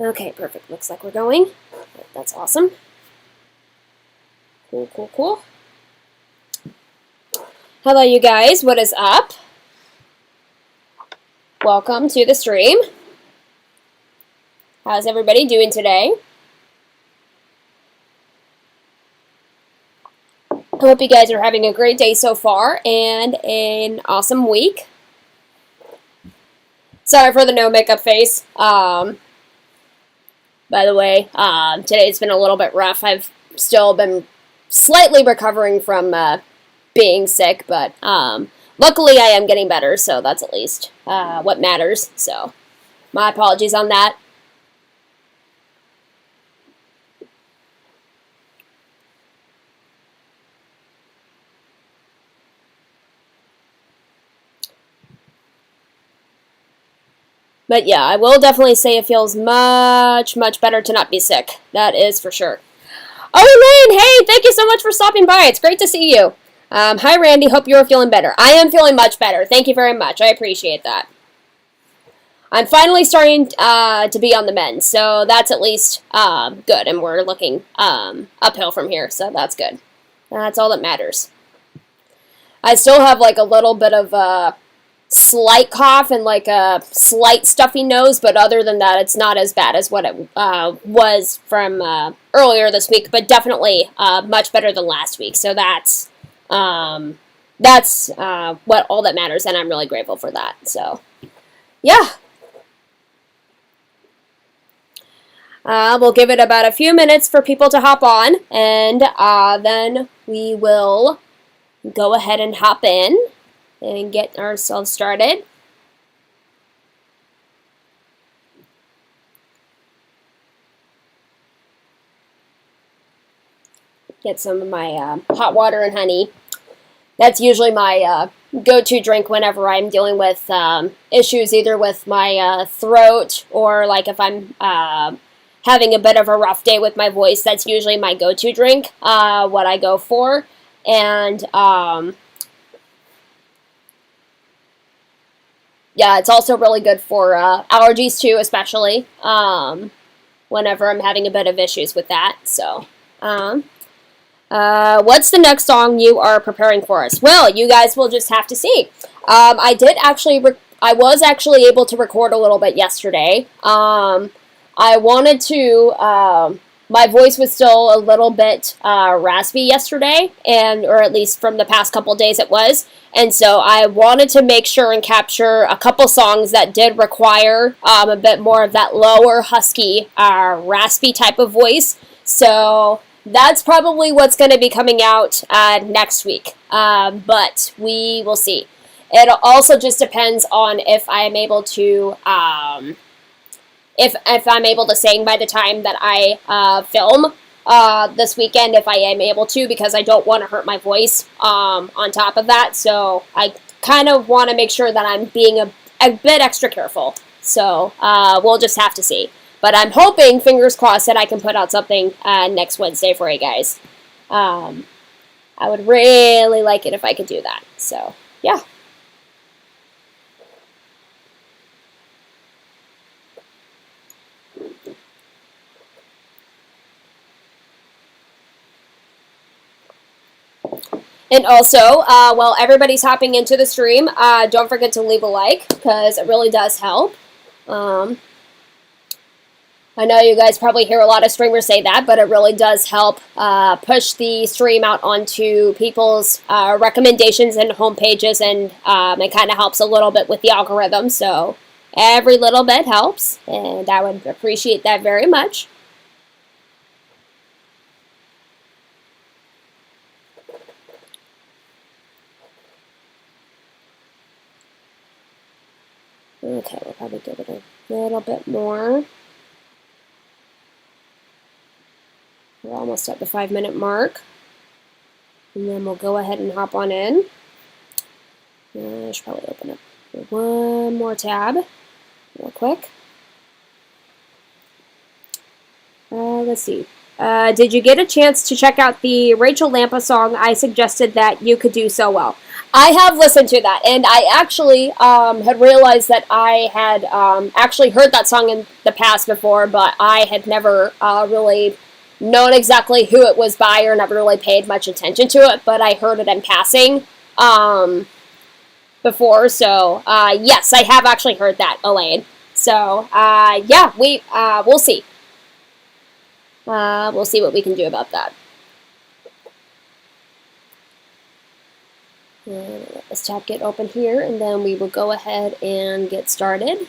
Okay, perfect. Looks like we're going. That's awesome. Cool, cool, cool. Hello, you guys. What is up? Welcome to the stream. How's everybody doing today? I hope you guys are having a great day so far and an awesome week. Sorry for the no makeup face. By the way, today's been a little bit rough. I've still been slightly recovering from being sick, but luckily I am getting better, so that's at least what matters. So my apologies on that. But yeah, I will definitely say it feels much, much better to not be sick. That is for sure. Oh, Elaine, hey, thank you so much for stopping by. It's great to see you. Hi, Randy. Hope you're feeling better. I am feeling much better. Thank you very much. I appreciate that. I'm finally starting to be on the mend, so that's at least good, and we're looking uphill from here, so that's good. That's all that matters. I still have like a little bit of a slight cough and like a slight stuffy nose, but other than that, it's not as bad as what it was from earlier this week, but definitely much better than last week. So that's what all that matters, and I'm really grateful for that. So, yeah. We'll give it about a few minutes for people to hop on, and then we will go ahead and hop in and get ourselves started. Get some of my hot water and honey. That's usually my go-to drink whenever I'm dealing with issues, either with my throat or like if I'm having a bit of a rough day with my voice. That's usually my go-to drink, what I go for. And yeah, it's also really good for allergies too, especially whenever I'm having a bit of issues with that. So, what's the next song you are preparing for us? Well, you guys will just have to see. I was actually able to record a little bit yesterday. I wanted to. My voice was still a little bit raspy yesterday, or at least from the past couple days it was. And so I wanted to make sure and capture a couple songs that did require a bit more of that lower, husky, raspy type of voice. So that's probably what's going to be coming out next week. But we will see. It also just depends on if I am able to... If I'm able to sing by the time that I film this weekend, if I am able to, because I don't want to hurt my voice on top of that. So I kind of want to make sure that I'm being a bit extra careful. So we'll just have to see. But I'm hoping, fingers crossed, that I can put out something next Wednesday for you guys. I would really like it if I could do that. So, yeah. And also, while everybody's hopping into the stream, don't forget to leave a like, because it really does help. I know you guys probably hear a lot of streamers say that, but it really does help push the stream out onto people's recommendations and homepages, and it kind of helps a little bit with the algorithm. So every little bit helps, and I would appreciate that very much. Okay, we'll probably give it a little bit more. We're almost at the 5-minute mark. And then we'll go ahead and hop on in. I should probably open up one more tab real quick. Let's see. Did you get a chance to check out the Rachel Lampa song I suggested that you could do so well? I have listened to that, and I actually had realized that I had actually heard that song in the past before, but I had never really known exactly who it was by or never really paid much attention to it, but I heard it in passing before, so yes, I have actually heard that, Elaine. So yeah, we'll see. We'll see what we can do about that. And let this tab get open here, and then we will go ahead and get started.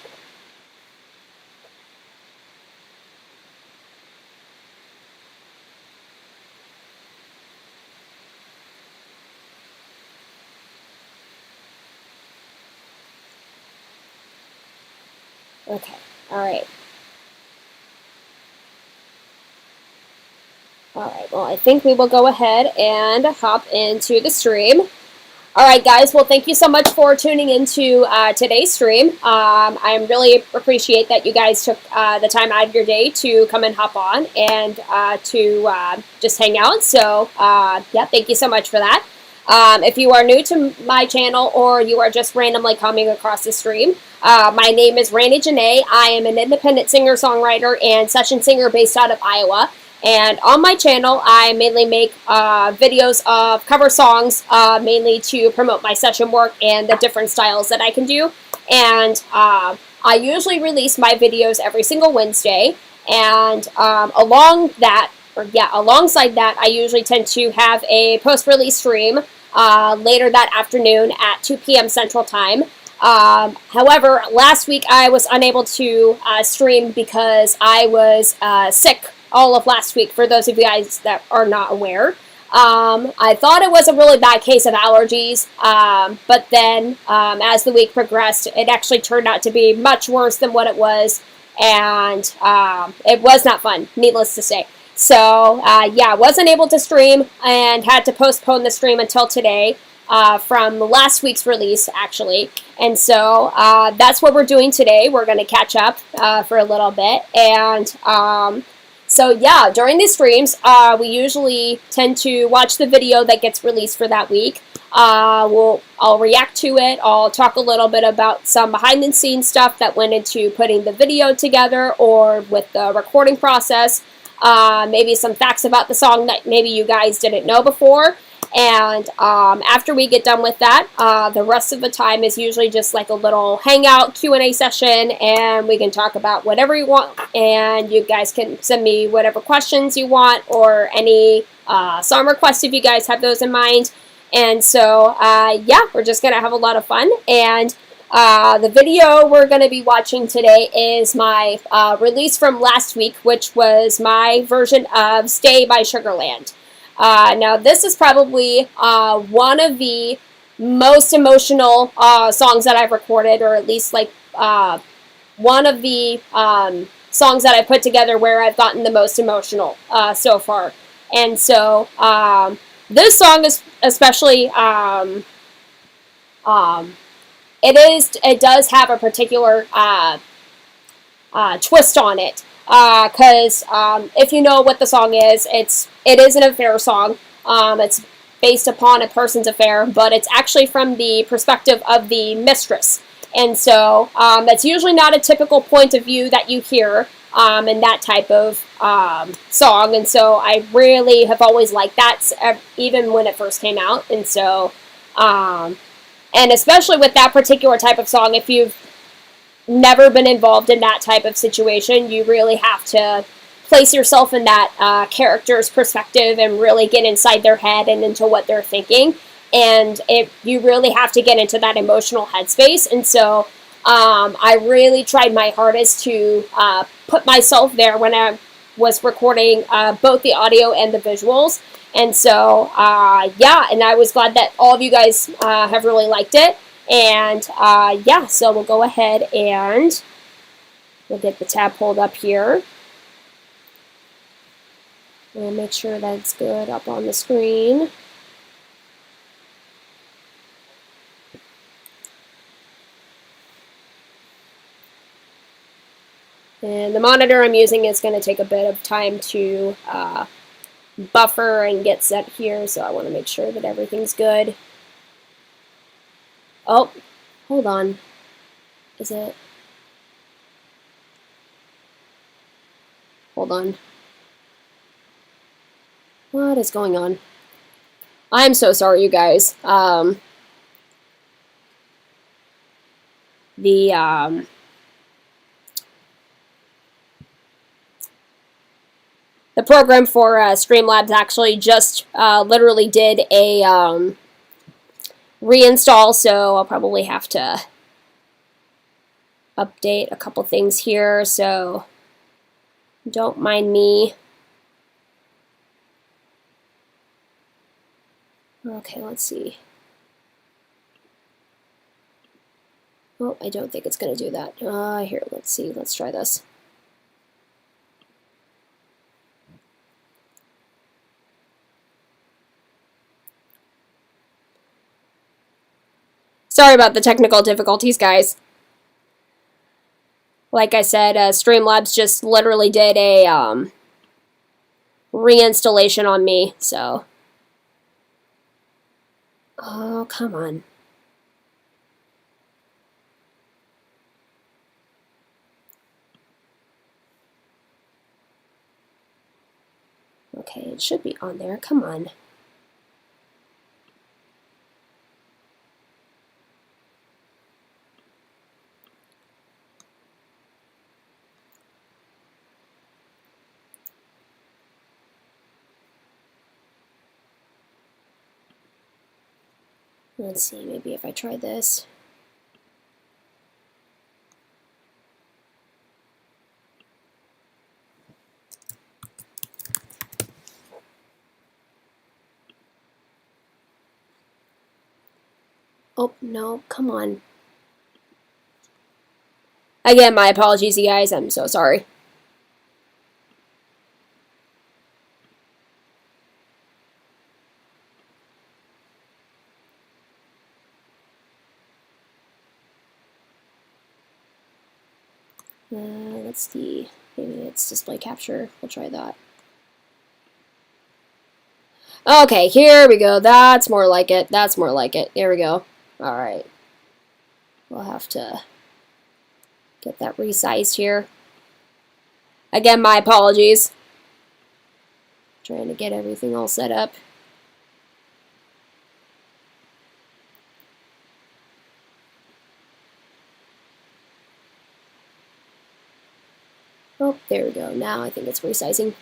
Okay, alright. Alright, well, I think we will go ahead and hop into the stream. Alright, guys, well, thank you so much for tuning into today's stream. I really appreciate that you guys took the time out of your day to come and hop on and to just hang out. So, yeah, thank you so much for that. If you are new to my channel or you are just randomly coming across the stream, my name is Janee. I am an independent singer-songwriter and session singer based out of Iowa. And on my channel, I mainly make videos of cover songs, mainly to promote my session work and the different styles that I can do. And I usually release my videos every single Wednesday. And alongside that, I usually tend to have a post-release stream later that afternoon at 2 p.m. Central Time. However, last week I was unable to stream because I was sick all of last week, for those of you guys that are not aware. I thought it was a really bad case of allergies, but then as the week progressed, it actually turned out to be much worse than what it was, and it was not fun, needless to say. So, yeah, wasn't able to stream and had to postpone the stream until today from last week's release, actually. And so that's what we're doing today. We're going to catch up for a little bit. And so, yeah, during these streams, we usually tend to watch the video that gets released for that week. I'll react to it. I'll talk a little bit about some behind-the-scenes stuff that went into putting the video together or with the recording process. Maybe some facts about the song that maybe you guys didn't know before. And after we get done with that, the rest of the time is usually just like a little hangout Q&A session, and we can talk about whatever you want, and you guys can send me whatever questions you want or any song requests if you guys have those in mind. And so, yeah, we're just going to have a lot of fun. And the video we're going to be watching today is my release from last week, which was my version of Stay by Sugarland. Now, this is probably one of the most emotional songs that I've recorded, or at least like one of the songs that I put together where I've gotten the most emotional so far. And so this song is especially it does have a particular twist on it. Because if you know what the song is, it is an affair song. It's based upon a person's affair, but it's actually from the perspective of the mistress. And so that's usually not a typical point of view that you hear in that type of song. And so I really have always liked that, even when it first came out. And so, and especially with that particular type of song, if you've never been involved in that type of situation, you really have to place yourself in that character's perspective and really get inside their head and into what they're thinking. And you really have to get into that emotional headspace. And so I really tried my hardest to put myself there when I was recording both the audio and the visuals. And so, yeah, and I was glad that all of you guys have really liked it. And yeah, so we'll go ahead and we'll get the tab pulled up here. We'll make sure that's good up on the screen. And the monitor I'm using is going to take a bit of time to buffer and get set here, so I want to make sure that everything's good. Oh, hold on. Is it? Hold on. What is going on? I'm so sorry, you guys. The program for Streamlabs actually just literally did a reinstall, so I'll probably have to update a couple things here, so don't mind me. Okay, let's see. Oh, I don't think it's going to do that. Here, let's see. Let's try this. Sorry about the technical difficulties, guys. Like I said, Streamlabs just literally did a reinstallation on me, so. Oh, come on. Okay, it should be on there. Come on. Let's see, maybe if I try this. Oh, no, come on. Again, my apologies, you guys. I'm so sorry. Let's see. Maybe it's display capture. We'll try that. Okay, here we go. That's more like it. That's more like it. Here we go. All right. We'll have to get that resized here. Again, my apologies. Trying to get everything all set up. Oh, there we go. Now I think it's resizing.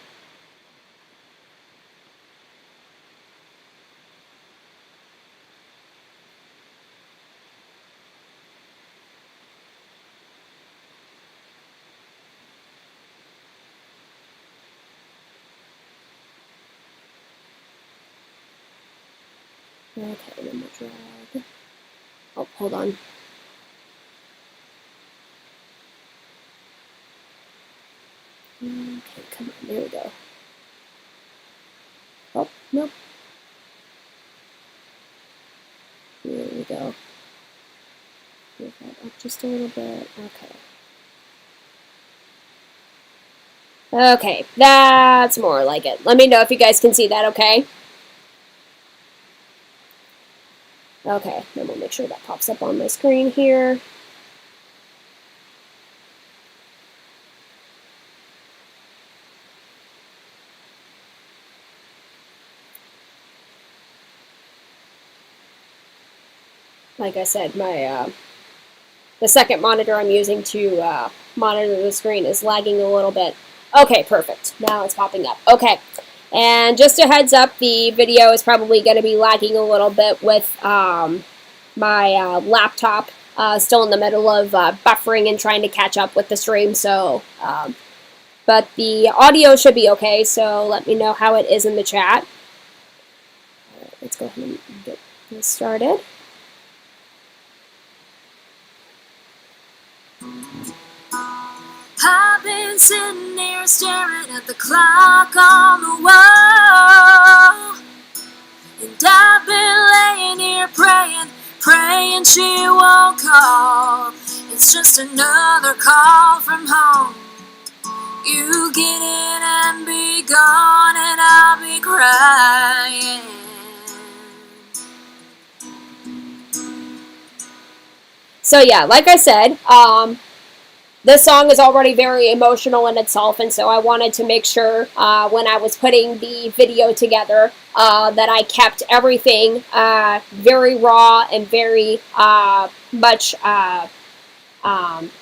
Okay, then we'll drag. Oh, hold on. Okay, come on. There we go. Oh, nope. There we go. Move that up just a little bit. Okay. Okay, that's more like it. Let me know if you guys can see that, okay? Okay, then we'll make sure that pops up on my screen here. Like I said, my the second monitor I'm using to monitor the screen is lagging a little bit. Okay, perfect. Now it's popping up. Okay, and just a heads up, the video is probably going to be lagging a little bit with my laptop still in the middle of buffering and trying to catch up with the stream. So, but the audio should be okay. So let me know how it is in the chat. All right, let's go ahead and get this started. I've been sitting here staring at the clock on the wall, and I've been laying here praying she won't call. It's just another call from home. You get in and be gone, and I'll be crying. So yeah, like I said, this song is already very emotional in itself, and so I wanted to make sure when I was putting the video together that I kept everything very raw and very much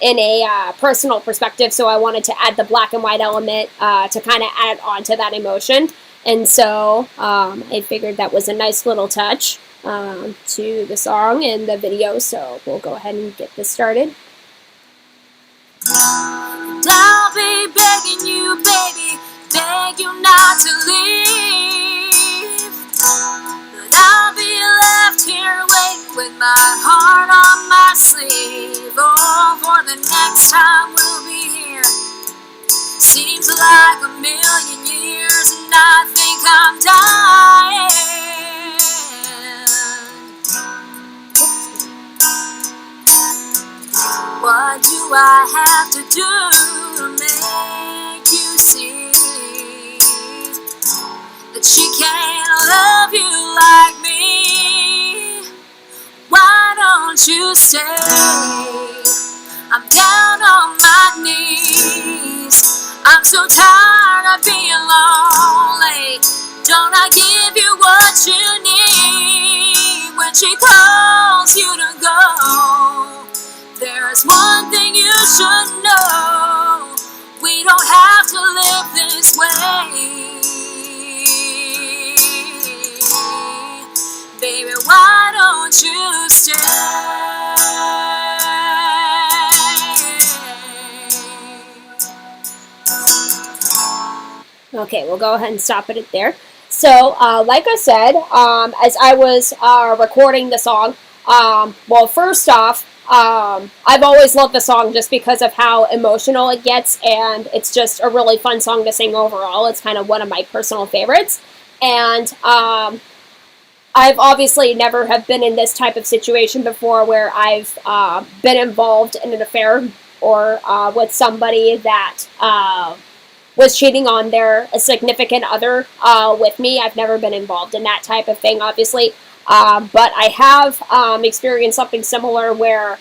in a personal perspective. So I wanted to add the black and white element to kind of add on to that emotion, and so I figured that was a nice little touch to the song and the video. So we'll go ahead and get this started. And I'll be begging you, baby, beg you not to leave. But I'll be left here waiting with my heart on my sleeve. Oh, for the next time we'll be here. Seems like a million years, and I think I'm dying. What do I have to do to make you see that she can't love you like me? Why don't you stay? I'm down on my knees. I'm so tired of being lonely. Don't I give you what you need when she calls you to go? There's one thing you should know. We don't have to live this way. Baby, why don't you stay? Okay, we'll go ahead and stop it there. So, like I said, as I was recording the song, well, first off, I've always loved the song just because of how emotional it gets, and it's just a really fun song to sing overall. It's kind of one of my personal favorites, and I've obviously never have been in this type of situation before where I've been involved in an affair or with somebody that was cheating on their significant other with me. I've never been involved in that type of thing, obviously. But I have experienced something similar where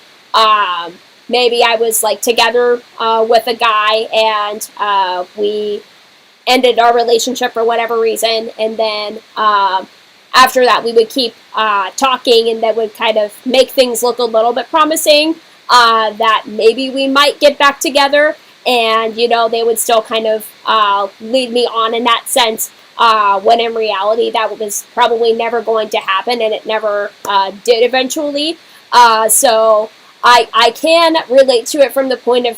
maybe I was like together with a guy and we ended our relationship for whatever reason, and then after that we would keep talking, and that would kind of make things look a little bit promising that maybe we might get back together, and you know, they would still kind of lead me on in that sense. When in reality that was probably never going to happen, and it never did eventually. So I can relate to it from the point of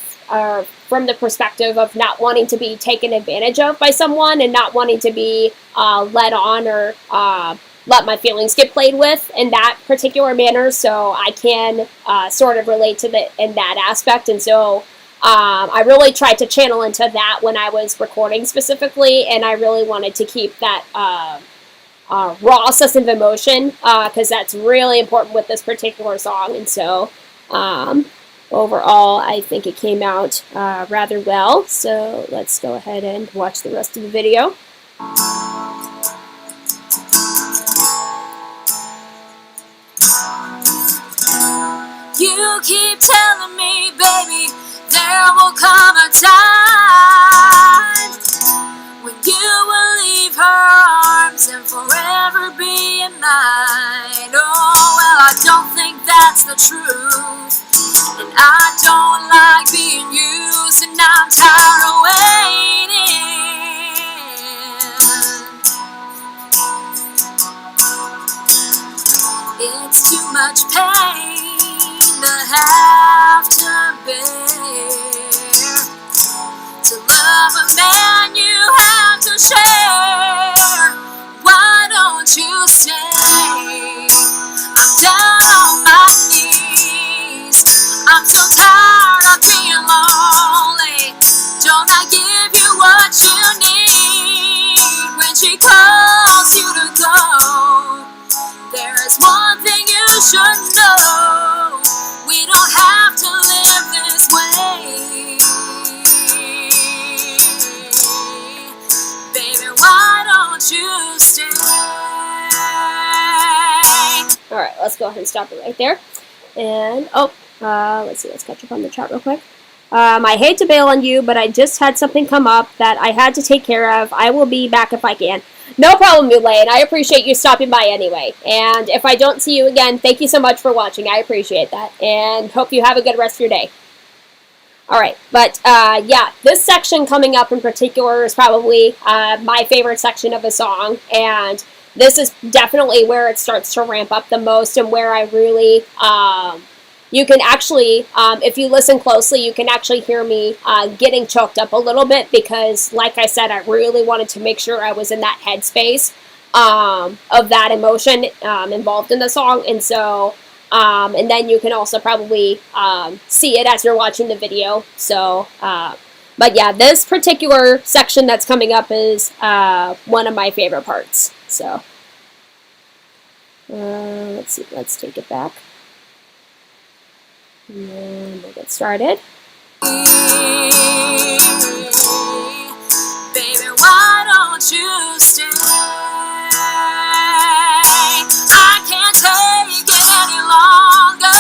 from the perspective of not wanting to be taken advantage of by someone, and not wanting to be led on or let my feelings get played with in that particular manner. So I can sort of relate to it in that aspect, and so I really tried to channel into that when I was recording specifically, and I really wanted to keep that raw sense of emotion because that's really important with this particular song. And so overall, I think it came out rather well. So let's go ahead and watch the rest of the video. You keep telling me, baby, there will come a time when you will leave her arms and forever be in mine. Oh, well, I don't think that's the truth, and I don't like being used, and I'm tired of waiting. It's too much pain to have to bear. To love a man you have to share. Why don't you stay? I'm down on my knees. I'm so tired let's go ahead and stop it right there. And, let's see, let's catch up on the chat real quick. I hate to bail on you, but I just had something come up that I had to take care of. I will be back if I can. No problem, Elaine. I appreciate you stopping by anyway. And if I don't see you again, thank you so much for watching. I appreciate that. And hope you have a good rest of your day. Alright, but yeah, this section coming up in particular is probably my favorite section of the song. And this is definitely where it starts to ramp up the most and where I really... you can actually, if you listen closely, you can actually hear me getting choked up a little bit because, like I said, I really wanted to make sure I was in that headspace of that emotion involved in the song. And so, and then you can also probably see it as you're watching the video. So, but yeah, this particular section that's coming up is one of my favorite parts. So, let's see, let's take it back. And we'll get started. Baby, why don't you stay? I can't take it any longer,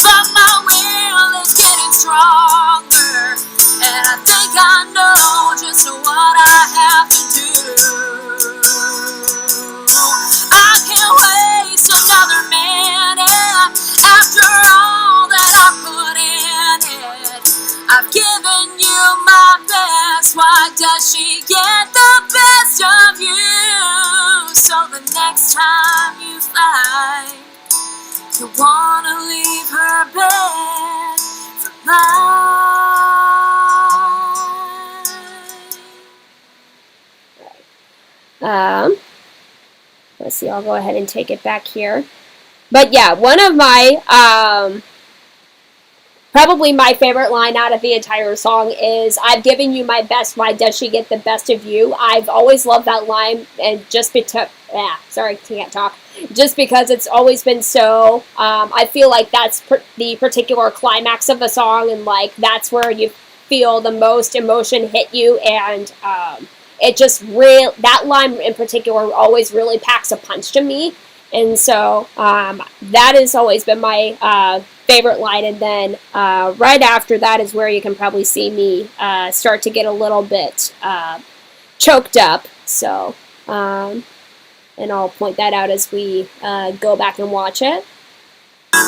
but my will is getting stronger, and I think I know just what I have to do. I can't waste another minute after all that I put in it. I've given you my best, why does she get the best of you? So the next time you fly, you wanna leave her bed for mine. Let's see, I'll go ahead and take it back here. But yeah, one of my, probably my favorite line out of the entire song is, I've given you my best, why does she get the best of you? I've always loved that line, and just because, sorry, can't talk. Just because it's always been so, I feel like that's the particular climax of the song, and like, that's where you feel the most emotion hit you, and, it just that line in particular always really packs a punch to me. And so that has always been my favorite line. And then right after that is where you can probably see me start to get a little bit choked up. So, and I'll point that out as we go back and watch it. After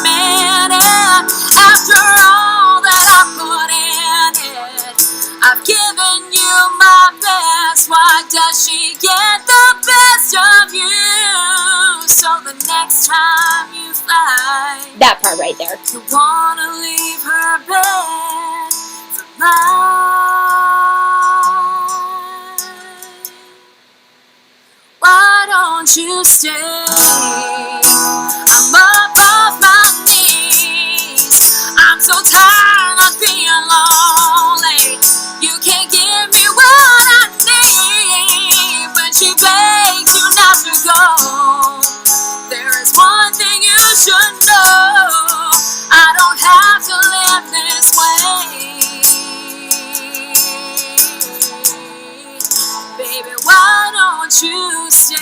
all that I put in it, I've given you my best, why does she get the best of you? So the next time you fly, that part right there, you wanna leave her bed for mine. Why don't you stay? I'm up off my knees, I'm so tired of being lonely. You can't give me what I need, but she begs you not to go. There is one thing you should know, I don't have to live this way. Baby, why don't you stay?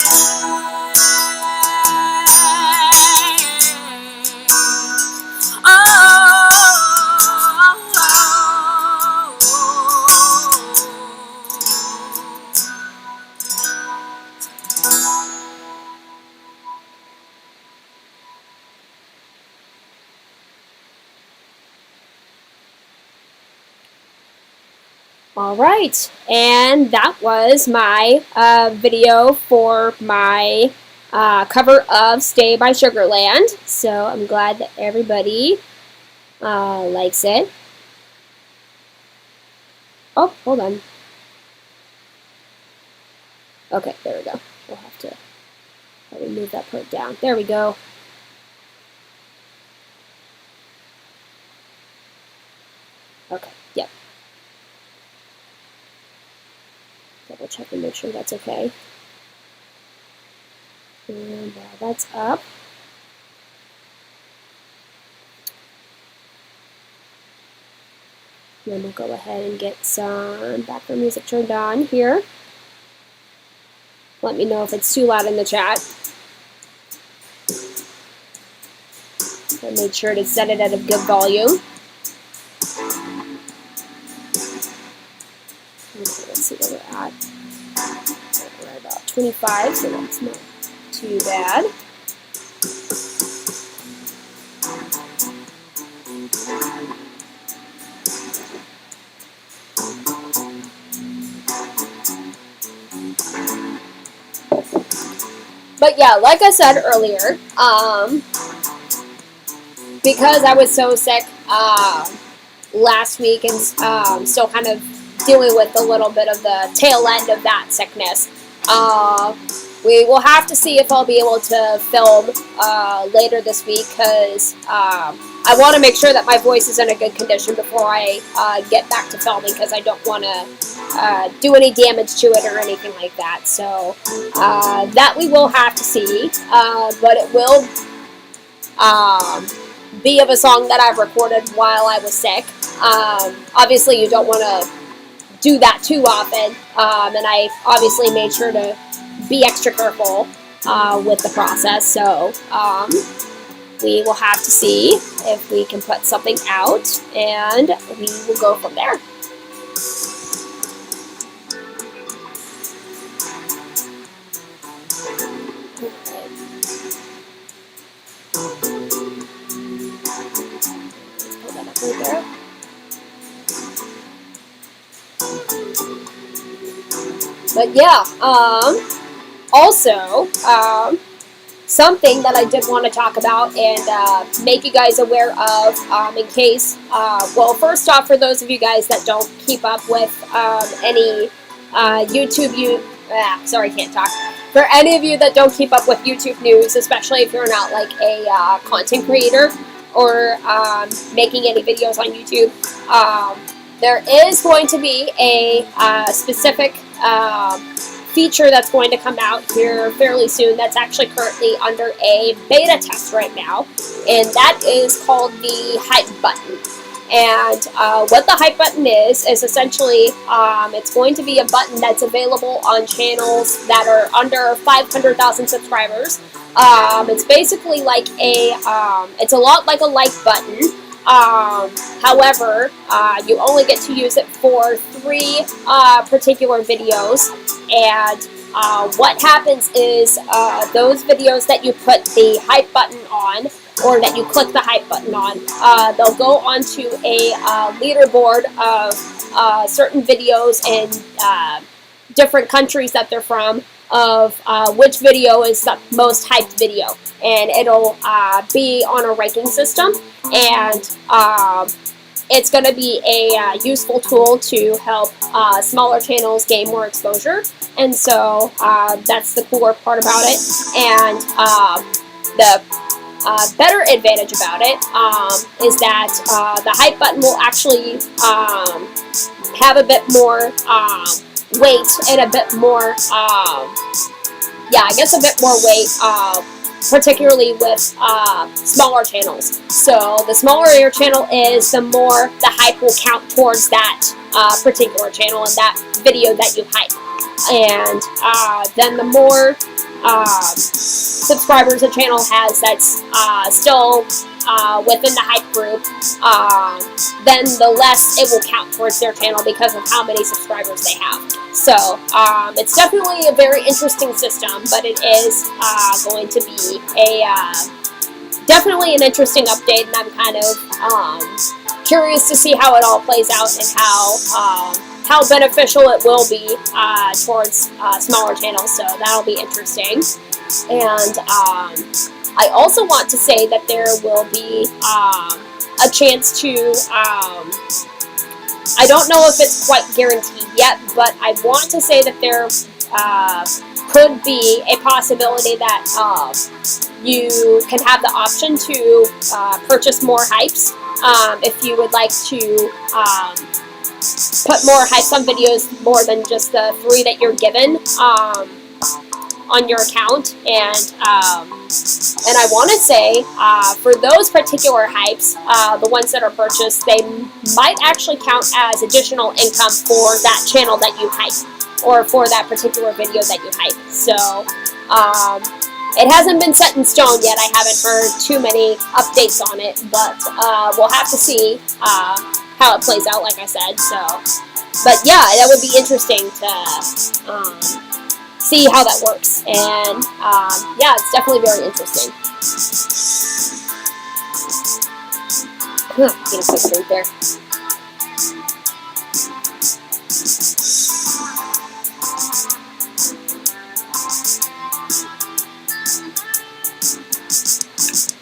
All right, and that was my video for my cover of Stay by Sugarland. So I'm glad that everybody likes it. Oh, hold on. Okay, there we go. We'll have to probably move that part down. There we go. Okay, yep. Double check and make sure that's okay. And that's up. Then we'll go ahead and get some background music turned on here. Let me know if it's too loud in the chat. I made sure to set it at a good volume. Okay, let's see where we're at. We're at about 25, so that's not too bad. But yeah, like I said earlier, because I was so sick last week and still kind of dealing with a little bit of the tail end of that sickness, we will have to see if I'll be able to film later this week, because I want to make sure that my voice is in a good condition before I get back to filming, because I don't want to do any damage to it or anything like that. So that we will have to see, but it will be of a song that I've recorded while I was sick. Obviously, you don't want to do that too often, and I obviously made sure to be extra careful with the process. So we will have to see if we can put something out, and we will go from there. Pull that up right there. But yeah, also, something that I did want to talk about and make you guys aware of, in case, well, first off, for those of you guys that don't keep up with any YouTube, sorry, can't talk. For any of you that don't keep up with YouTube news, especially if you're not like a content creator or making any videos on YouTube, there is going to be a specific feature that's going to come out here fairly soon that's actually currently under a beta test right now, and that is called the hype button. And what the hype button is essentially, it's going to be a button that's available on channels that are under 500,000 subscribers. It's basically like it's a lot like a like button. However, you only get to use it for 3 particular videos, and what happens is those videos that you put the hype button on, or that you click the hype button on, they'll go onto a leaderboard of certain videos in different countries that they're from, of which video is the most hyped video, and it'll be on a ranking system, and it's going to be a useful tool to help smaller channels gain more exposure. And so that's the cooler part about it. And the better advantage about it is that the hype button will actually have a bit more weight and a bit more, a bit more weight, particularly with smaller channels. So the smaller your channel is, the more the hype will count towards that particular channel and that video that you hype. And then the more subscribers a channel has that's still within the hype group, then the less it will count towards their channel because of how many subscribers they have. So it's definitely a very interesting system, but it is going to be a definitely an interesting update, and I'm kind of curious to see how it all plays out and how beneficial it will be towards smaller channels. So that'll be interesting. And I also want to say that there will be a chance to, I don't know if it's quite guaranteed yet, but I want to say that there could be a possibility that you can have the option to purchase more hypes if you would like to put more hypes on videos more than just the 3 that you're given on your account. And I want to say for those particular hypes, the ones that are purchased, they might actually count as additional income for that channel that you hype, or for that particular video that you hype. So It hasn't been set in stone yet. I haven't heard too many updates on it, but we'll have to see how it plays out, like I said. So, but yeah, that would be interesting to see how that works. And yeah, it's definitely very interesting. Get a quick drink there.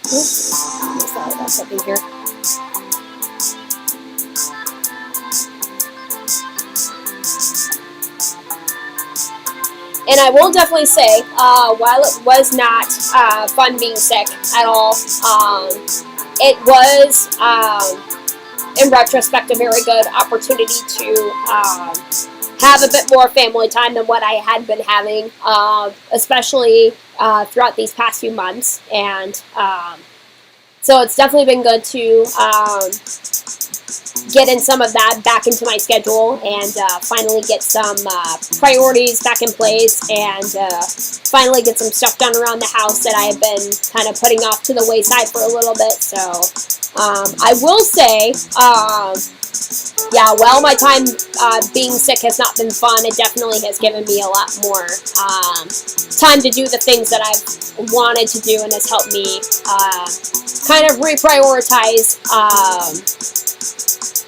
Sorry about something here. And I will definitely say, while it was not fun being sick at all, it was, in retrospect, a very good opportunity to have a bit more family time than what I had been having, especially throughout these past few months. And so it's definitely been good to get in some of that back into my schedule and finally get some priorities back in place and finally get some stuff done around the house that I have been kind of putting off to the wayside for a little bit. So I will say, yeah, while my time being sick has not been fun, it definitely has given me a lot more time to do the things that I've wanted to do, and has helped me kind of reprioritize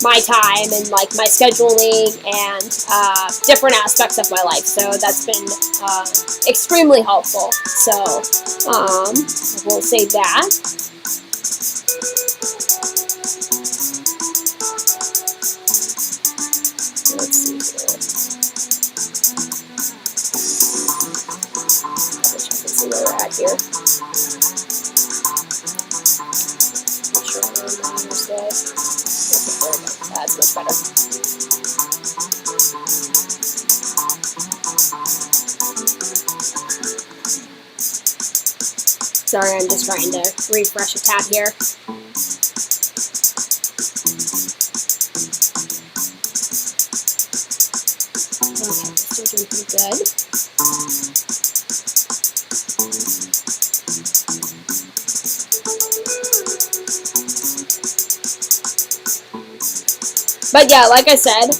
my time and like my scheduling and different aspects of my life. So that's been extremely helpful. So we'll say that. Let's see here. Double check and see where we're at here. Make sure my numbers good. That's much better. Sorry, I'm just trying to refresh a tab here. Okay, still doing pretty good. But yeah, like I said,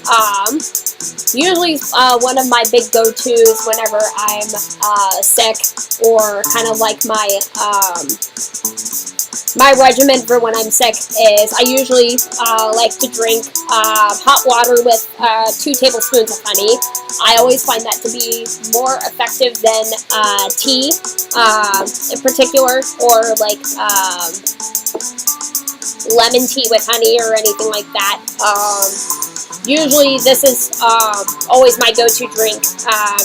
usually one of my big go-tos whenever I'm sick, or kind of like my my regimen for when I'm sick, is I usually like to drink hot water with 2 tablespoons of honey. I always find that to be more effective than tea in particular, or like lemon tea with honey or anything like that. Usually this is always my go-to drink,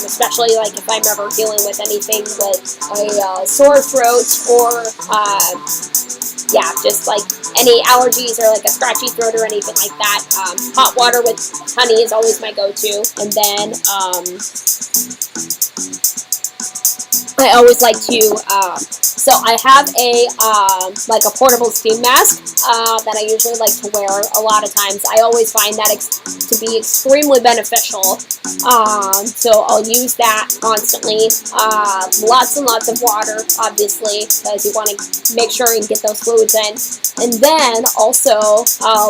especially like if I'm ever dealing with anything with a sore throat, or yeah, just like any allergies or like a scratchy throat or anything like that. Hot water with honey is always my go-to. And then I always like to, so I have a like a portable steam mask that I usually like to wear a lot of times. I always find that to be extremely beneficial. So I'll use that constantly. Lots and lots of water, obviously, because you want to make sure you get those fluids in. And then also,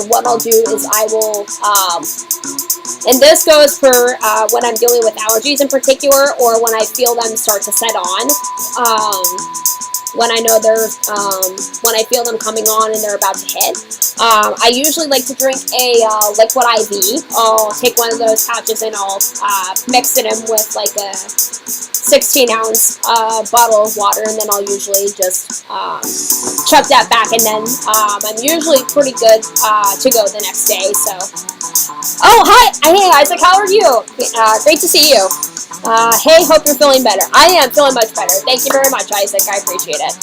what I'll do is I will, and this goes for when I'm dealing with allergies in particular, or when I feel them start to set on. When I know they're, when I feel them coming on and they're about to hit. I usually like to drink a liquid IV. I'll take one of those pouches and I'll mix it in with like a 16-ounce bottle of water, and then I'll usually just chuck that back, and then I'm usually pretty good to go the next day. So, oh, hi! Hey, Isaac, how are you? Great to see you. Hey, hope you're feeling better. I am feeling much better. Thank you very much, Isaac. I appreciate it.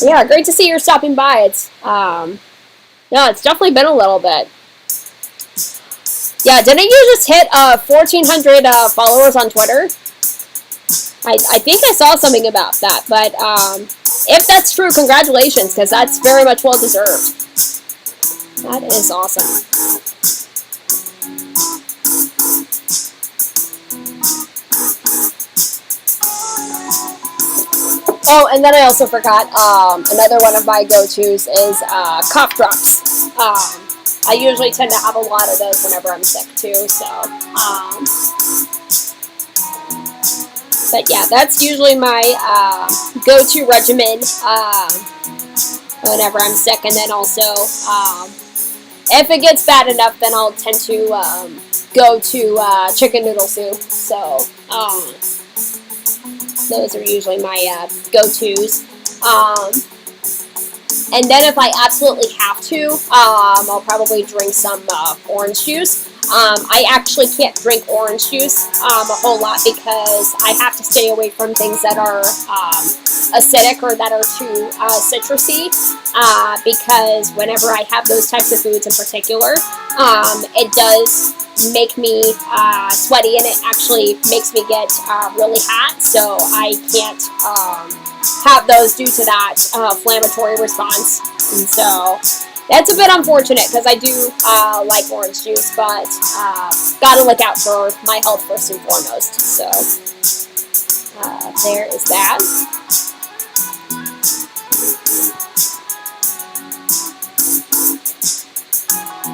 Yeah, great to see you're stopping by. It's, yeah, it's definitely been a little bit. Yeah, didn't you just hit 1,400 followers on Twitter? I think I saw something about that, but if that's true, congratulations, because that's very much well deserved. That is awesome. Oh, and then I also forgot, another one of my go-tos is cough drops. I usually tend to have a lot of those whenever I'm sick too, so, but yeah, that's usually my go-to regimen whenever I'm sick. And then also, if it gets bad enough, then I'll tend to go to chicken noodle soup. So those are usually my go-tos. And then if I absolutely have to, I'll probably drink some orange juice. I actually can't drink orange juice a whole lot because I have to stay away from things that are acidic or that are too citrusy, because whenever I have those types of foods in particular, it does make me sweaty, and it actually makes me get really hot, so I can't have those due to that inflammatory response. And so that's a bit unfortunate because I do like orange juice, but gotta look out for my health first and foremost. So there is that.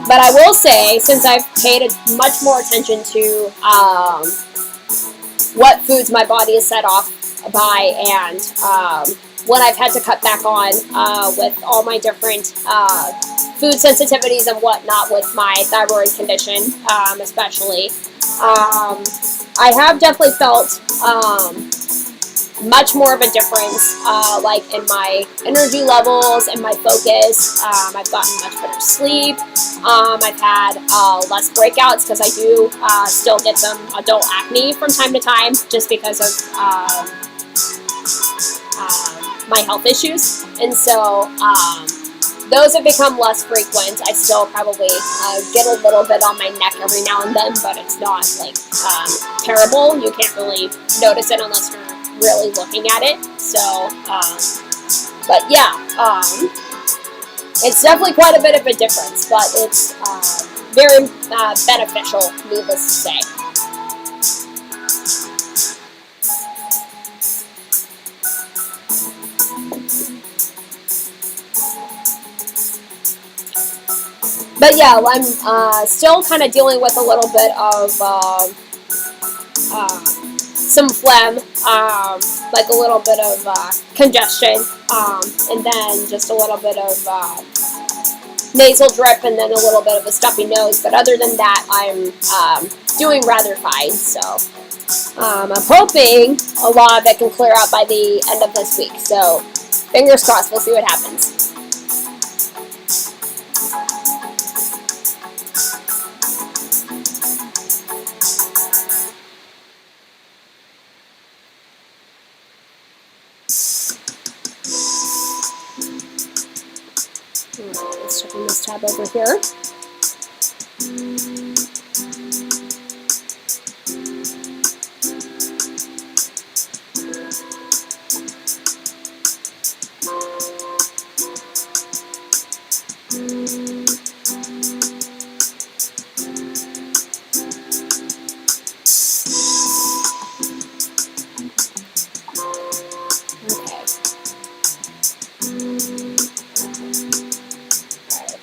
But I will say, since I've paid much more attention to what foods my body is set off by, and what I've had to cut back on with all my different food sensitivities and whatnot with my thyroid condition, especially, I have definitely felt much more of a difference, like in my energy levels and my focus. I've gotten much better sleep. I've had less breakouts because I do still get some adult acne from time to time just because of my health issues. And so those have become less frequent. I still probably get a little bit on my neck every now and then, but it's not like terrible. You can't really notice it unless you're really looking at it. So, but yeah, it's definitely quite a bit of a difference, but it's very beneficial, needless to say. But yeah, I'm still kind of dealing with a little bit of some phlegm, like a little bit of congestion, and then just a little bit of nasal drip, and then a little bit of a stuffy nose. But other than that, I'm doing rather fine. So I'm hoping a lot of it can clear out by the end of this week. So fingers crossed, we'll see what happens. Let's check on this tab over here.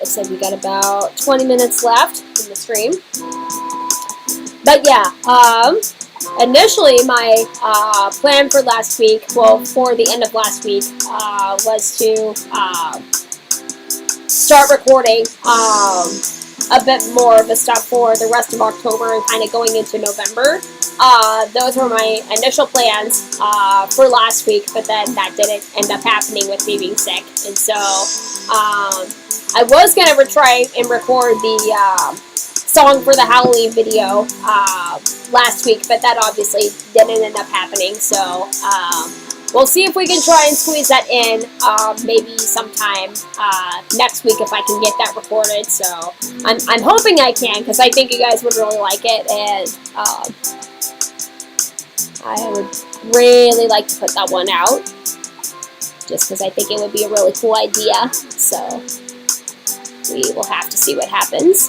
Looks like we got about 20 minutes left in the stream. But yeah, initially my plan for last week, well, for the end of last week, was to start recording a bit more of the stuff for the rest of October and kind of going into November. Those were my initial plans for last week, but then that didn't end up happening with me being sick. And so I was going to try and record the song for the Halloween video last week, but that obviously didn't end up happening. So we'll see if we can try and squeeze that in maybe sometime next week if I can get that recorded. So I'm hoping I can, because I think you guys would really like it, and I would really like to put that one out, just because I think it would be a really cool idea. So we will have to see what happens.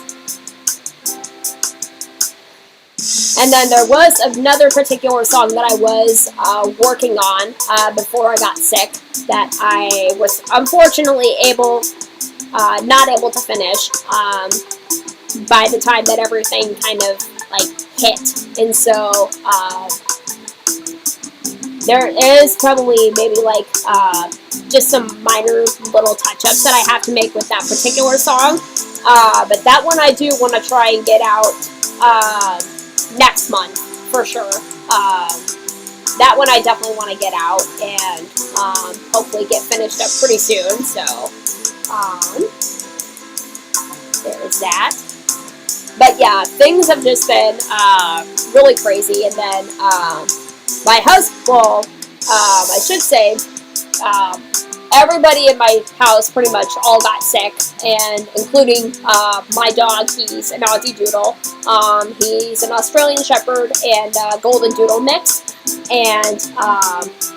And then there was another particular song that I was working on before I got sick that I was unfortunately not able to finish by the time that everything kind of like hit. And so there is probably maybe like just some minor little touch-ups that I have to make with that particular song. But that one I do want to try and get out next month for sure. That one I definitely want to get out and hopefully get finished up pretty soon. So there's that. But yeah, things have just been really crazy. And then my husband, well, I should say, everybody in my house pretty much all got sick, and including my dog. He's an Aussie Doodle. He's an Australian Shepherd and Golden Doodle mix, and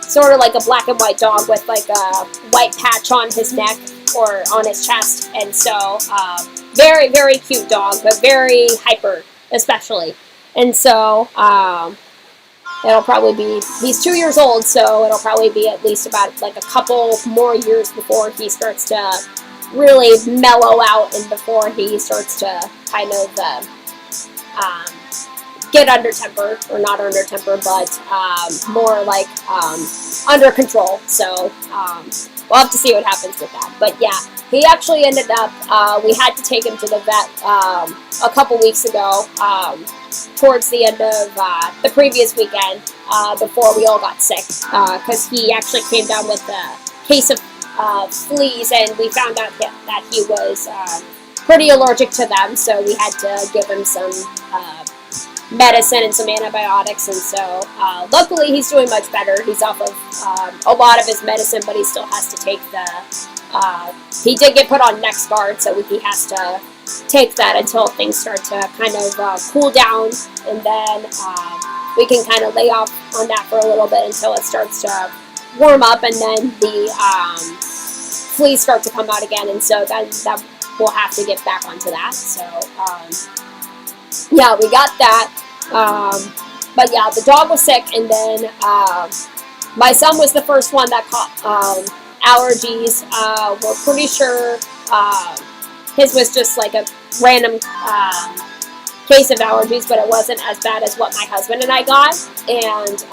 sort of like a black and white dog with like a white patch on his neck or on his chest. And so very, very cute dog, but very hyper, especially. And so it'll probably be, he's 2 years old, so it'll probably be at least about like a couple more years before he starts to really mellow out and before he starts to kind of get under temper, or not under temper, but more like under control. So we'll have to see what happens with that. But yeah, he actually ended up, we had to take him to the vet a couple weeks ago, towards the end of the previous weekend, before we all got sick, because he actually came down with a case of fleas, and we found out that he was pretty allergic to them, so we had to give him some medicine and some antibiotics. And so luckily he's doing much better. He's off of a lot of his medicine, but he still has to take he did get put on next guard, so he has to take that until things start to kind of cool down, and then we can kind of lay off on that for a little bit until it starts to warm up, and then the fleas start to come out again, and so that we'll have to get back onto that. So yeah, we got that. But yeah, the dog was sick, and then my son was the first one that caught allergies. We're pretty sure his was just like a random case of allergies, but it wasn't as bad as what my husband and I got. And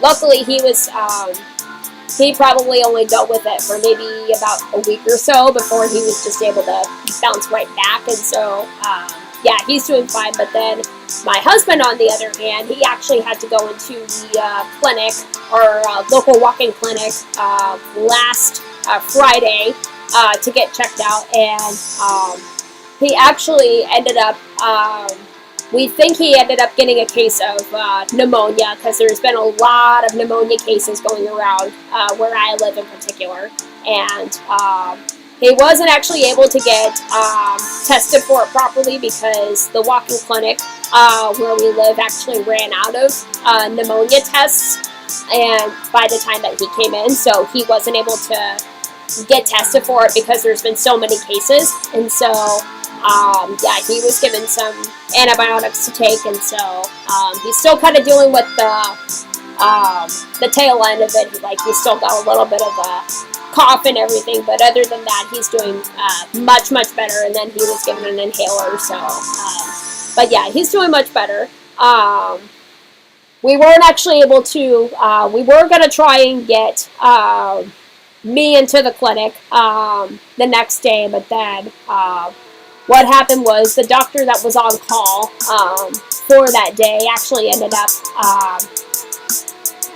luckily he was, he probably only dealt with it for maybe about a week or so before he was just able to bounce right back. And so yeah, he's doing fine. But then my husband, on the other hand, he actually had to go into the clinic, or local walk-in clinic, last Friday to get checked out, and he actually ended up, we think he ended up getting a case of pneumonia, because there's been a lot of pneumonia cases going around where I live in particular, and he wasn't actually able to get tested for it properly because the walk-in clinic where we live actually ran out of pneumonia tests, and by the time that he came in, so he wasn't able to get tested for it because there's been so many cases. And so yeah, he was given some antibiotics to take, and so he's still kind of dealing with the tail end of it. Like, he's still got a little bit of a cough and everything, but other than that, he's doing much better. And then he was given an inhaler, so but yeah, he's doing much better. We weren't actually able to, we were going to try and get me into the clinic the next day, but then what happened was the doctor that was on call for that day actually ended up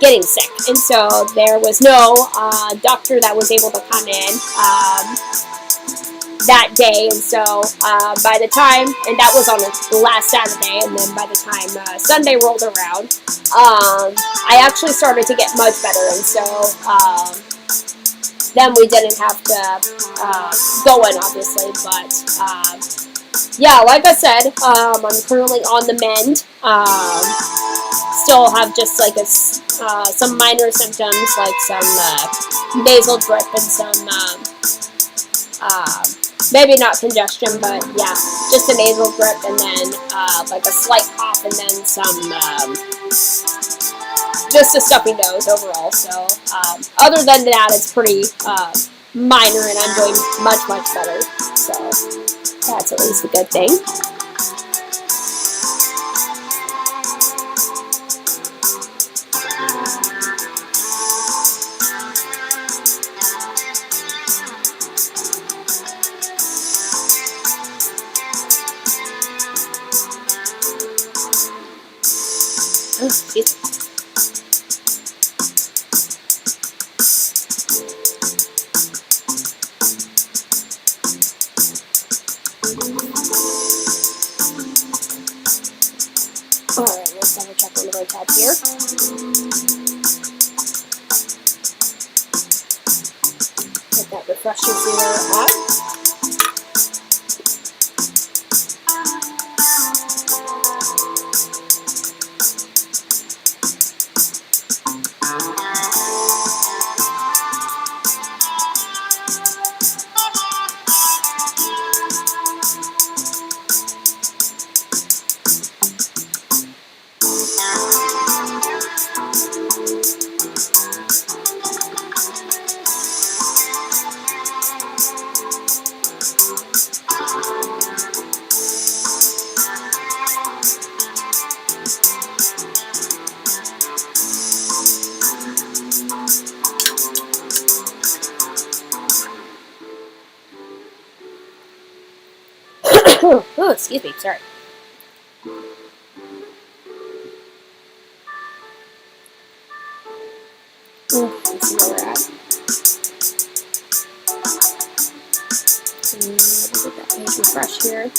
getting sick, and so there was no doctor that was able to come in that day. And so by the time, and that was on the last Saturday, and then by the time Sunday rolled around, I actually started to get much better, and so then we didn't have to go in, obviously. But yeah, like I said, I'm currently on the mend. Still have just like some minor symptoms, like some nasal drip and some maybe not congestion, but yeah, just a nasal drip, and then like a slight cough, and then some just a stuffy nose overall. So other than that, it's pretty minor, and I'm doing much better. So that's at least a good thing. Oh, excuse me. Alright, let's double check one of our tabs here. Get that refresher sealer up. Oh, excuse me, sorry. Let's see where we're at. We'll get that page refresh here.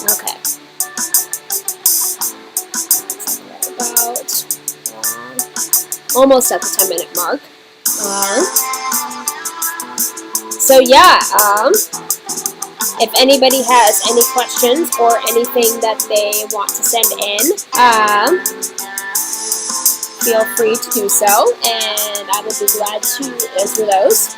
Okay. So we're about almost at the 10-minute mark. So yeah, if anybody has any questions or anything that they want to send in, feel free to do so, and I will be glad to answer those.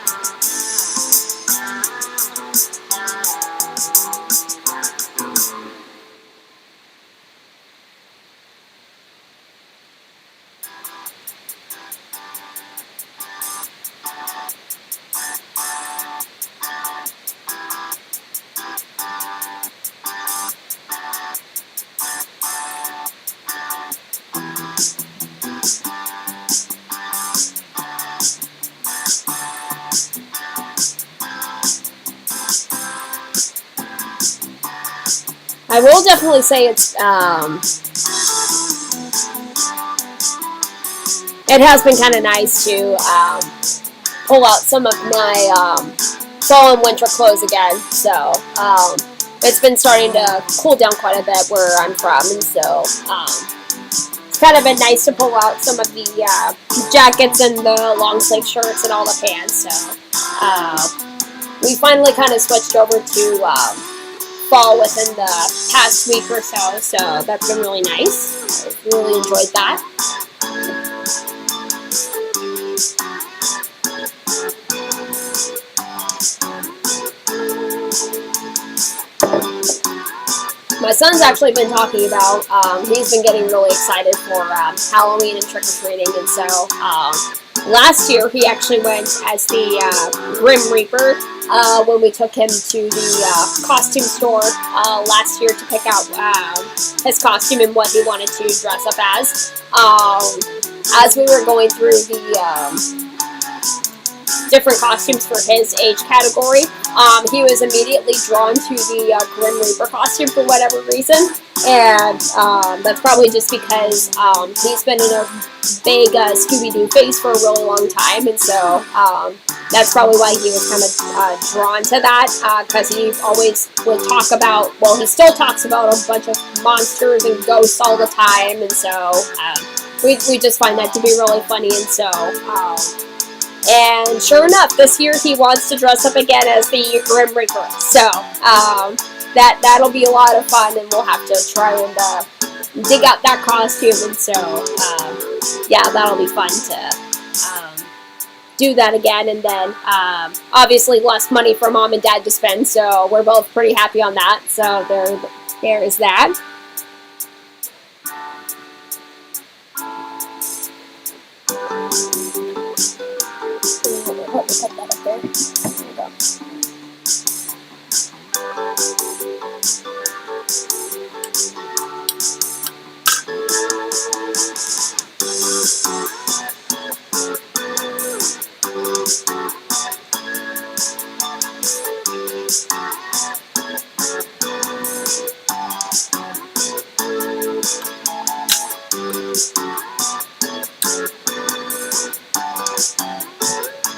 I will definitely say it has been kind of nice to pull out some of my fall and winter clothes again. So it's been starting to cool down quite a bit where I'm from, and so it's kind of been nice to pull out some of the jackets and the long sleeve shirts and all the pants. So we finally kind of switched over to fall within the past week or so, so that's been really nice. I really enjoyed that. My son's actually been talking about, he's been getting really excited for Halloween and trick-or-treating, and so last year he actually went as the Grim Reaper when we took him to the costume store last year to pick out his costume and what he wanted to dress up as. As we were going through the different costumes for his age category, he was immediately drawn to the Grim Reaper costume for whatever reason, and that's probably just because he's been in a big Scooby-Doo phase for a really long time, and so that's probably why he was kind of drawn to that, because he always would talk about, well, he still talks about a bunch of monsters and ghosts all the time, and so we just find that to be really funny, and so And sure enough, this year he wants to dress up again as the Grim Reaper. So that'll be a lot of fun, and we'll have to try and dig out that costume. And so yeah, that'll be fun to do that again. And then obviously less money for mom and dad to spend, so we're both pretty happy on that. So there is that. Put that up there. There we go.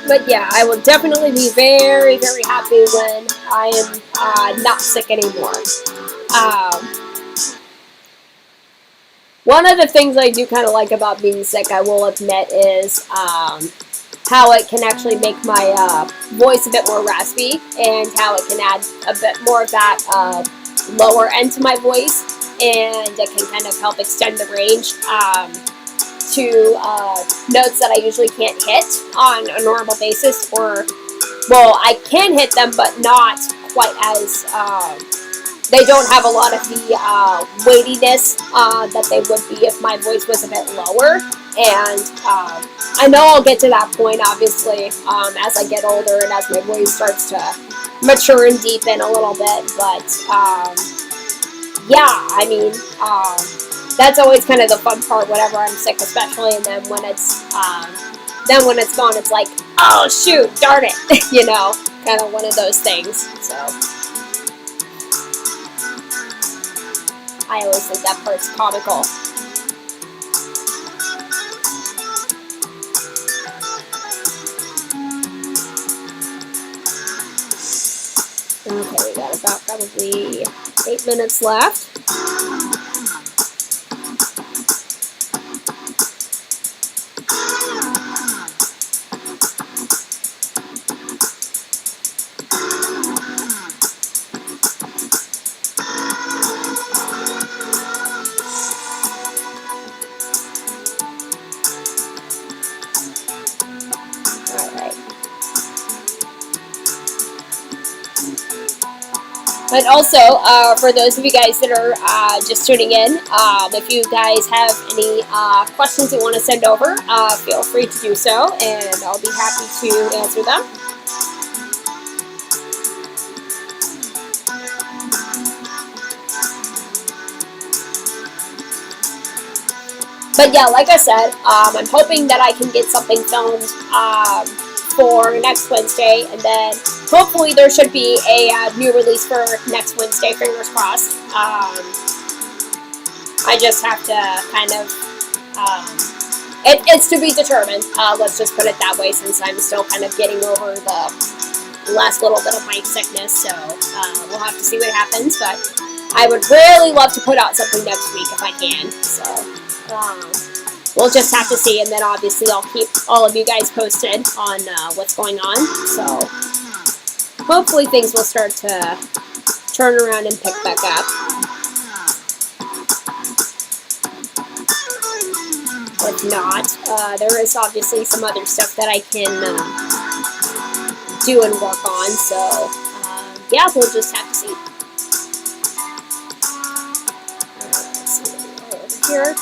But yeah, I will definitely be very, very happy when I am not sick anymore. One of the things I do kind of like about being sick, I will admit, is how it can actually make my voice a bit more raspy, and how it can add a bit more of that lower end to my voice, and it can kind of help extend the range to notes that I usually can't hit on a normal basis, or, well, I can hit them, but not quite as, they don't have a lot of the weightiness that they would be if my voice was a bit lower. And I know I'll get to that point, obviously, as I get older and as my voice starts to mature and deepen a little bit, but yeah, I mean, that's always kind of the fun part whenever I'm sick, especially, and then when it's gone, it's like, oh shoot, darn it, you know, kind of one of those things. So I always think that part's comical. Okay, we got about probably 8 minutes left. But also, for those of you guys that are just tuning in, if you guys have any questions you want to send over, feel free to do so, and I'll be happy to answer them. But yeah, like I said, I'm hoping that I can get something filmed for next Wednesday, and then hopefully there should be a new release for next Wednesday, fingers crossed. I just have to kind of, it's to be determined, let's just put it that way, since I'm still kind of getting over the last little bit of my sickness, so we'll have to see what happens, but I would really love to put out something next week if I can, so we'll just have to see, and then obviously I'll keep all of you guys posted on what's going on, so hopefully things will start to turn around and pick back up. If not, there is obviously some other stuff that I can do and work on, so yeah, we'll just have to see. Let's see what we got over here.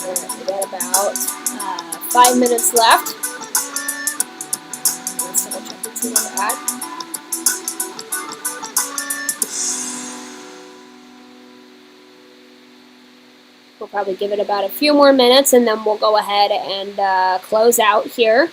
We got about 5 minutes left. Let's double check and see where we're at. We'll probably give it about a few more minutes, and then we'll go ahead and close out here.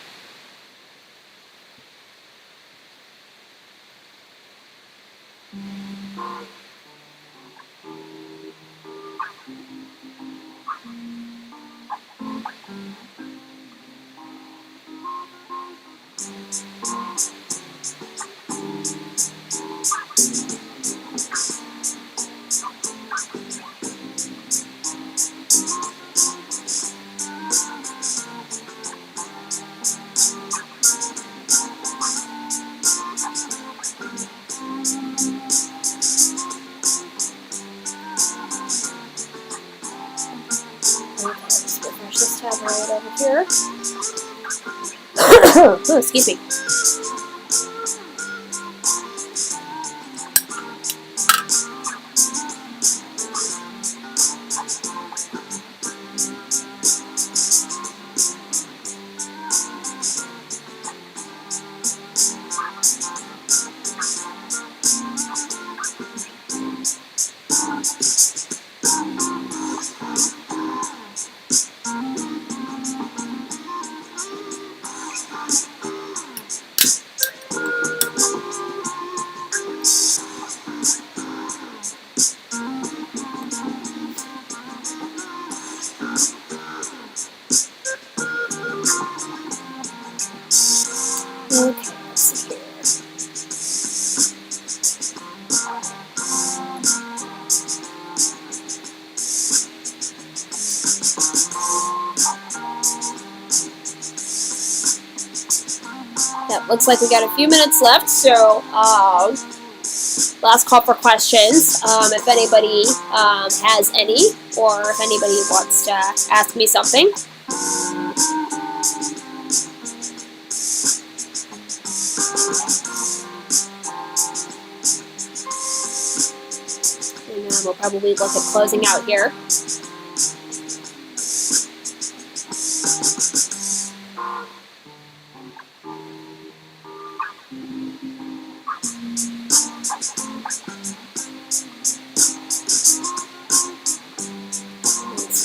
tab right over here. Oh, excuse me. Okay, let's see here. Yep, looks like we got a few minutes left, so last call for questions. If anybody has any, or if anybody wants to ask me something. And then we'll probably look at closing out here.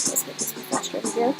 Let's get this refreshed over here.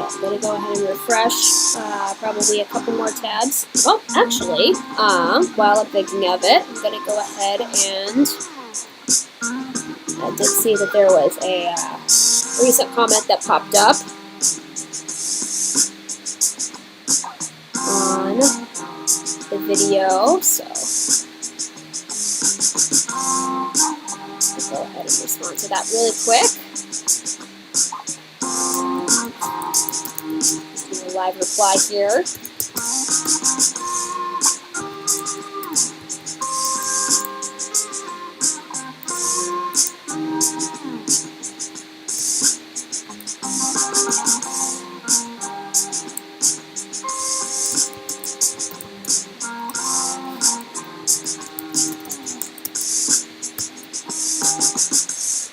I'm going to go ahead and refresh probably a couple more tabs. Oh, actually, while I'm thinking of it, I'm going to go ahead and I did see that there was a recent comment that popped up on the video, so I'll go ahead and respond to that really quick. Live reply here.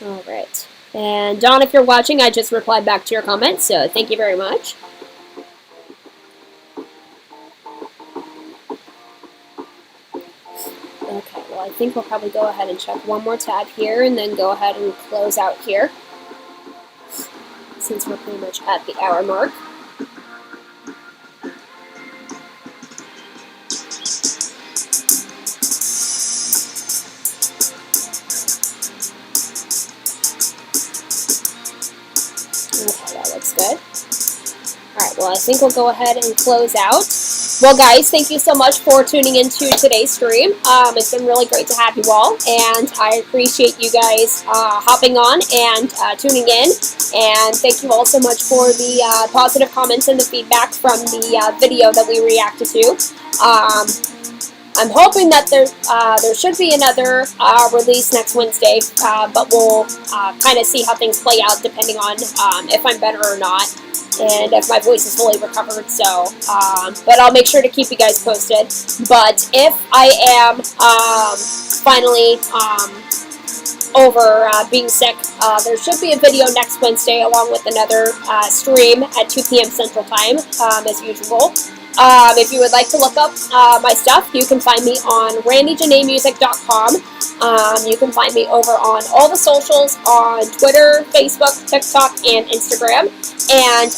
All right. And Don, if you're watching, I just replied back to your comment, so thank you very much. Okay, well, I think we'll probably go ahead and check one more tab here and then go ahead and close out here, since we're pretty much at the hour mark. Okay, that looks good. Alright, well, I think we'll go ahead and close out. Well, guys, thank you so much for tuning into today's stream. It's been really great to have you all, and I appreciate you guys hopping on and tuning in. And thank you all so much for the positive comments and the feedback from the video that we reacted to. I'm hoping that there should be another release next Wednesday, but we'll kind of see how things play out depending on if I'm better or not, and if my voice is fully recovered. So, but I'll make sure to keep you guys posted. But if I am finally over being sick, there should be a video next Wednesday along with another stream at 2 p.m. Central Time, as usual. If you would like to look up my stuff, you can find me on randyjaneemusic.com. You can find me over on all the socials on Twitter, Facebook, TikTok, and Instagram. And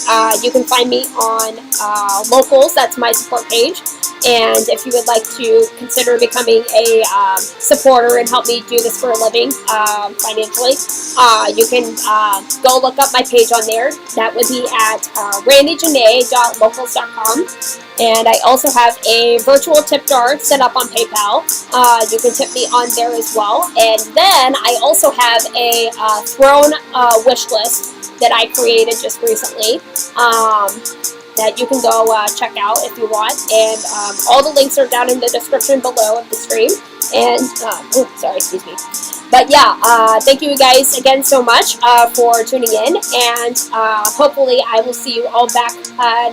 you can find me on Locals, that's my support page. And if you would like to consider becoming a supporter and help me do this for a living financially, you can go look up my page on there. That would be at randyjanee.locals.com. And I also have a virtual tip jar set up on PayPal. You can tip me on there as well. And then I also have a throne wish list that I created just recently. That you can go check out if you want. And all the links are down in the description below of the stream. And, excuse me. But yeah, thank you guys again so much for tuning in. And hopefully I will see you all back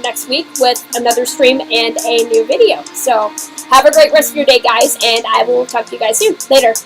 next week with another stream and a new video. So have a great rest of your day, guys. And I will talk to you guys soon. Later.